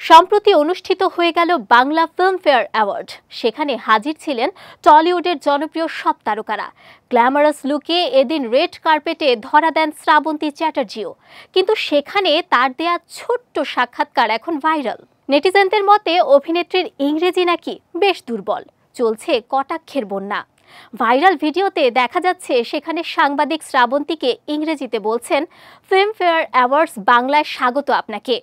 সম্প্রতি অনুষ্ঠিত হয়ে গেল বাংলা ফিল্মফেয়ার অ্যাওয়ার্ড। সেখানে হাজির ছিলেন টলিউডের জনপ্রিয় সব তারকারা। গ্ল্যামারাস লুকে এদিন রেড কার্পেটে ধরা দেন শ্রাবন্তী চ্যাটার্জিও। কিন্তু সেখানে তার দেয়া ছোট্ট সাক্ষাৎকার এখন ভাইরাল। নেটিজেনদের মতে অভিনেত্রীর ইংরেজি নাকি বেশ দুর্বল, চলছে কটাক্ষের বন্যা। ভাইরাল ভিডিওতে দেখা যাচ্ছে সেখানে সাংবাদিক শ্রাবন্তীকে ইংরেজিতে বলছেন, ফিল্মফেয়ার অ্যাওয়ার্ডস বাংলায় স্বাগত আপনাকে,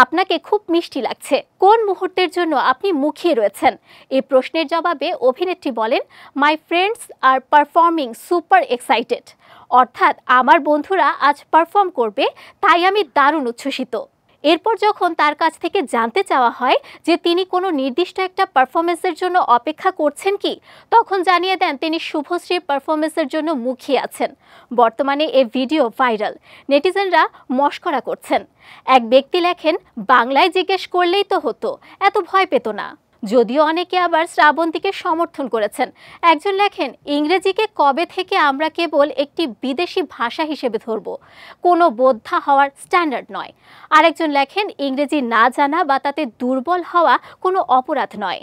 আপনাকে খুব মিষ্টি লাগছে, কোন মুহূর্তের জন্য আপনি মুখিয়ে রয়েছেন। এই প্রশ্নের জবাবে অভিনেত্রী বলেন, মাই ফ্রেন্ডস আর পারফর্মিং সুপার এক্সাইটেড, অর্থাৎ আমার বন্ধুরা আজ পারফর্ম করবে, তাই আমি দারুণ উচ্ছ্বসিত। এরপর যখন তার কাছ থেকে জানতে চাওয়া হয় যে তিনি কোনো নির্দিষ্ট একটা পারফরমেন্সের জন্য অপেক্ষা করছেন কি, তখন জানিয়ে দেন তিনি শুভশ্রীর পারফরমেন্সের জন্য মুখিয়ে আছেন। বর্তমানে এই ভিডিও ভাইরাল, নেটিজেনরা মশকরা করছেন। এক ব্যক্তি লেখেন, বাংলায় জিজ্ঞেস করলেই তো হতো, এত ভয় পেত না। যদিও অনেকে আবার শ্রাবন্তীকে সমর্থন করেছেন। একজন লেখেন, ইংরেজিকে কবে থেকে আমরা কেবল একটি বিদেশি ভাষা হিসেবে ধরব, কোনো বোদ্ধা হওয়ার স্ট্যান্ডার্ড নয়। আরেকজন লেখেন, ইংরেজি না জানা বা তাতে দুর্বল হওয়া কোনো অপরাধ নয়।